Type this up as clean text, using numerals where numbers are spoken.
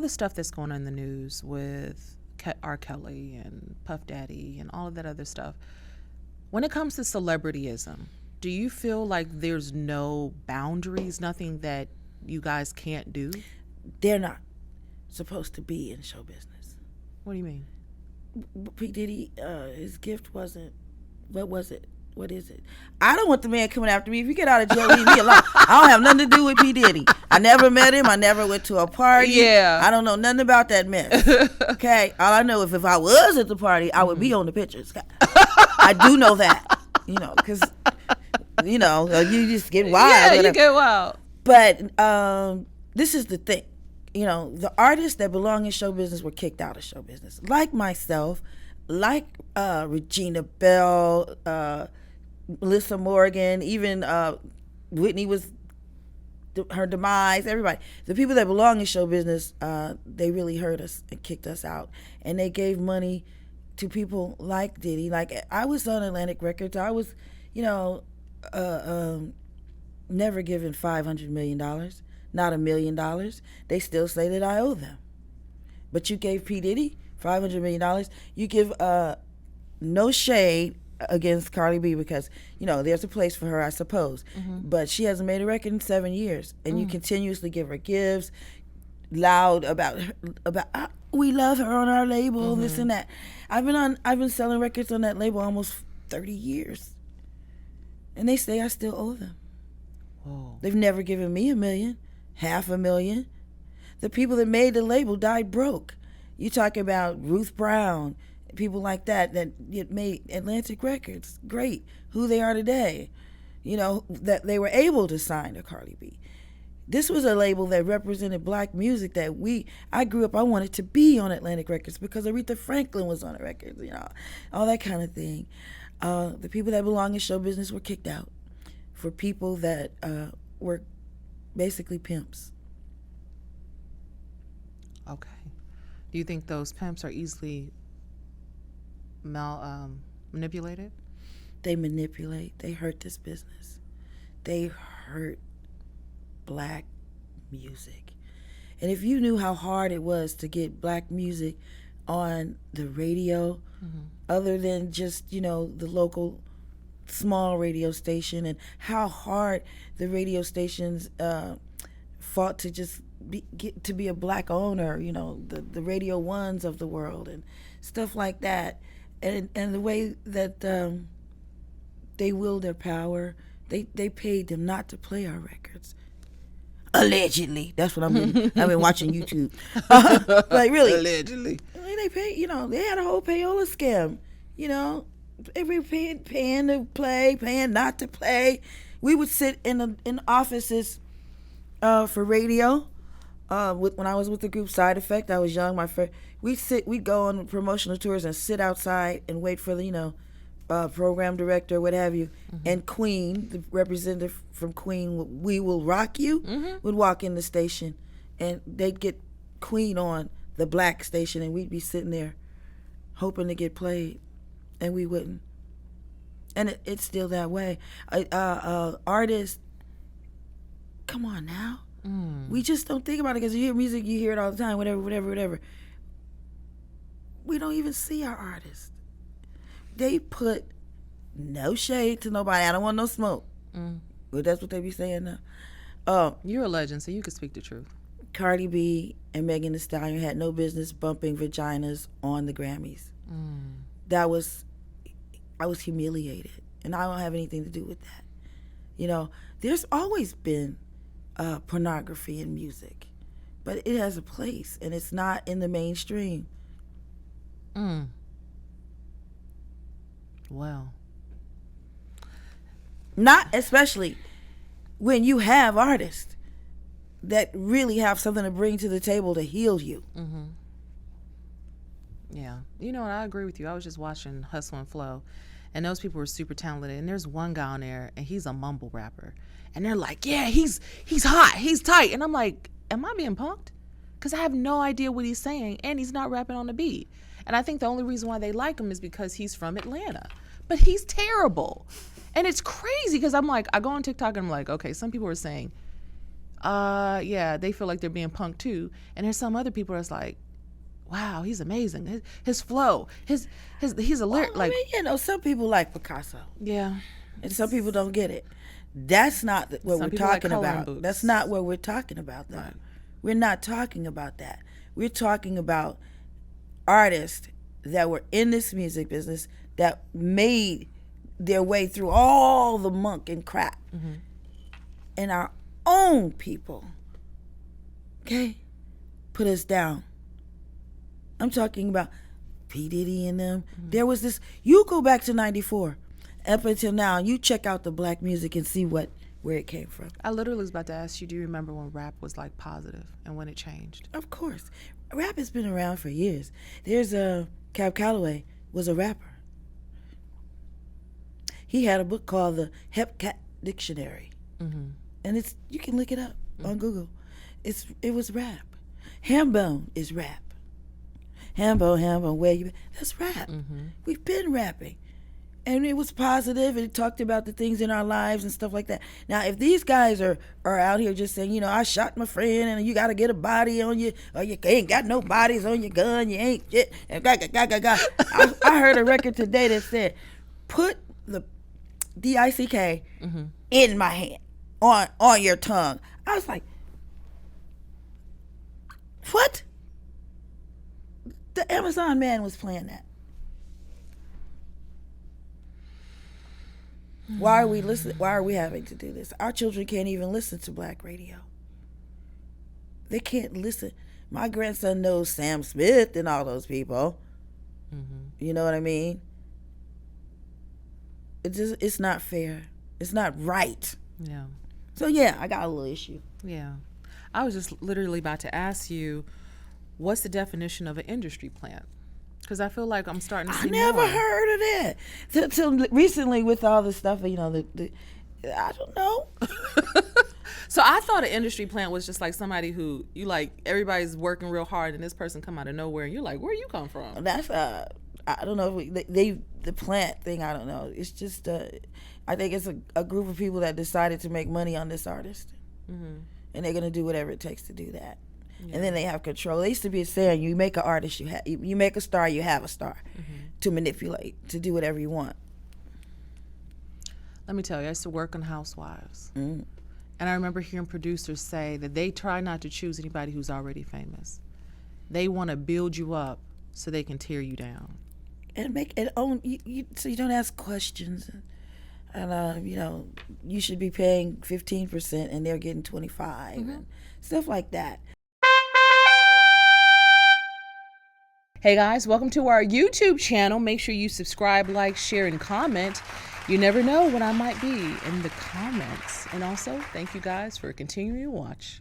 the stuff that's going on in the news with R. Kelly and Puff Daddy and all of that other stuff, when it comes to celebrityism, do you feel like there's no boundaries, nothing that you guys can't do? They're not supposed to be in show business. What do you mean? P. Diddy, his gift wasn't, what was it? What is it? I don't want the man coming after me. If you get out of jail, leave me alone. I don't have nothing to do with P. Diddy. I never met him. I never went to a party. Yeah. I don't know nothing about that mess. Okay? All I know is if I was at the party, I would be on the pictures. I do know that. Because, you just get wild. Yeah, you get wild. But this is the thing. The artists that belong in show business were kicked out of show business. Like myself, like Regina Bell, Melissa Morgan, even Whitney was her demise, everybody. The people that belong in show business, they really hurt us and kicked us out. And they gave money to people like Diddy. Like, I was on Atlantic Records. I was, never given $500 million, not $1 million. They still say that I owe them. But you gave P. Diddy $500 million. You give no shade against Cardi B because, there's a place for her, I suppose. Mm-hmm. But she hasn't made a record in 7 years. And you continuously give her gifts, loud about we love her on our label, this and that. I've been selling records on that label almost 30 years. And they say I still owe them. Whoa. They've never given me $1 million, $500,000. The people that made the label died broke. You talk about Ruth Brown, people like that made Atlantic Records great, who they are today. That they were able to sign to Cardi B. This was a label that represented black music that I grew up, I wanted to be on Atlantic Records because Aretha Franklin was on the records, all that kind of thing. The people that belong in show business were kicked out for people that were basically pimps. Okay. Do you think those pimps are easily manipulated? They manipulate. They hurt this business. They hurt black music. And if you knew how hard it was to get black music on the radio, other than just, the local small radio station, and how hard the radio stations fought to just get to be a black owner, the Radio Ones of the world and stuff like that. And the way that they wield their power, they paid them not to play our records. Allegedly. That's what I've been watching YouTube. Like, really. Allegedly. They paid, they had a whole payola scam. They were paying to play, paying not to play. We would sit in offices for radio. When I was with the group Side Effect, I was young. We'd go on promotional tours and sit outside and wait for the, program director, what have you, and Queen, the representative from Queen, We Will Rock You, would walk in the station, and they'd get Queen on the black station, and we'd be sitting there hoping to get played, and we wouldn't. And it's still that way. Artists, come on now. We just don't think about it because you hear music, you hear it all the time, whatever. We don't even see our artists. They put no shade to nobody. I don't want no smoke. But that's what they be saying now. You're a legend, so you can speak the truth. Cardi B and Megan Thee Stallion had no business bumping vaginas on the Grammys. I was humiliated, and I don't have anything to do with that. There's always been pornography in music, but it has a place, and it's not in the mainstream. Well, not especially when you have artists that really have something to bring to the table to heal you. Yeah. And I agree with you. I was just watching Hustle and Flow, and those people were super talented. And there's one guy on there, and he's a mumble rapper. And they're like, yeah, he's hot, he's tight. And I'm like, am I being punked? Because I have no idea what he's saying, and he's not rapping on the beat. And I think the only reason why they like him is because he's from Atlanta. But he's terrible. And it's crazy because I'm like, I go on TikTok and I'm like, okay, some people are saying, yeah, they feel like they're being punked too. And there's some other people that's like, wow, he's amazing. His flow, he's alert. Well, I mean, you know, some people like Picasso. Yeah. And some people don't get it. That's not what we're talking about. Books. That's not what we're talking about, though. Right. We're not talking about that. We're talking about artists that were in this music business that made their way through all the muck and crap. Mm-hmm. And our own people, okay, put us down. I'm talking about P. Diddy and them. Mm-hmm. There was this, you go back to 94, up until now, you check out the black music and see where it came from. I literally was about to ask you, do you remember when rap was like positive and when it changed? Of course. Rap has been around for years. There's Cab Calloway was a rapper. He had a book called the Hepcat Dictionary. Mm-hmm. And you can look it up on Google. It was rap. Hambone is rap. Hambone, where you been? That's rap. Mm-hmm. We've been rapping. And it was positive. It talked about the things in our lives and stuff like that. Now, if these guys are out here just saying, you know, I shot my friend and you got to get a body on you, or you ain't got no bodies on your gun, you ain't shit. And I heard a record today that said, put the DICK in my hand, on your tongue. I was like, what? The Amazon man was playing that. Why are we listening? Why are we having to do this? Our children can't even listen to black radio. They can't listen. My grandson knows Sam Smith and all those people. Mm-hmm. You know what I mean? It's not fair. It's not right. Yeah. So yeah, I got a little issue. Yeah. I was just literally about to ask you, what's the definition of an industry plant? Because I feel like I'm starting to see more. I never heard of that. Till recently with all the stuff, you know, I don't know. So I thought an industry plant was just like somebody who you like, everybody's working real hard and this person come out of nowhere and you're like, where you come from? That's, I don't know, the plant thing, I don't know. It's just, I think it's a group of people that decided to make money on this artist. Mm-hmm. And they're going to do whatever it takes to do that. Yeah. And then they have control. There used to be a saying, you make an artist, you make a star, you have a star. Mm-hmm. To manipulate, to do whatever you want. Let me tell you, I used to work on Housewives. Mm. And I remember hearing producers say that they try not to choose anybody who's already famous. They want to build you up so they can tear you down. And make it own, so you don't ask questions. And you know, you should be paying 15% and they're getting 25%. Mm-hmm. And stuff like that. Hey guys, welcome to our YouTube channel. Make sure you subscribe, like, share, and comment. You never know what I might be in the comments. And also, thank you guys for continuing to watch.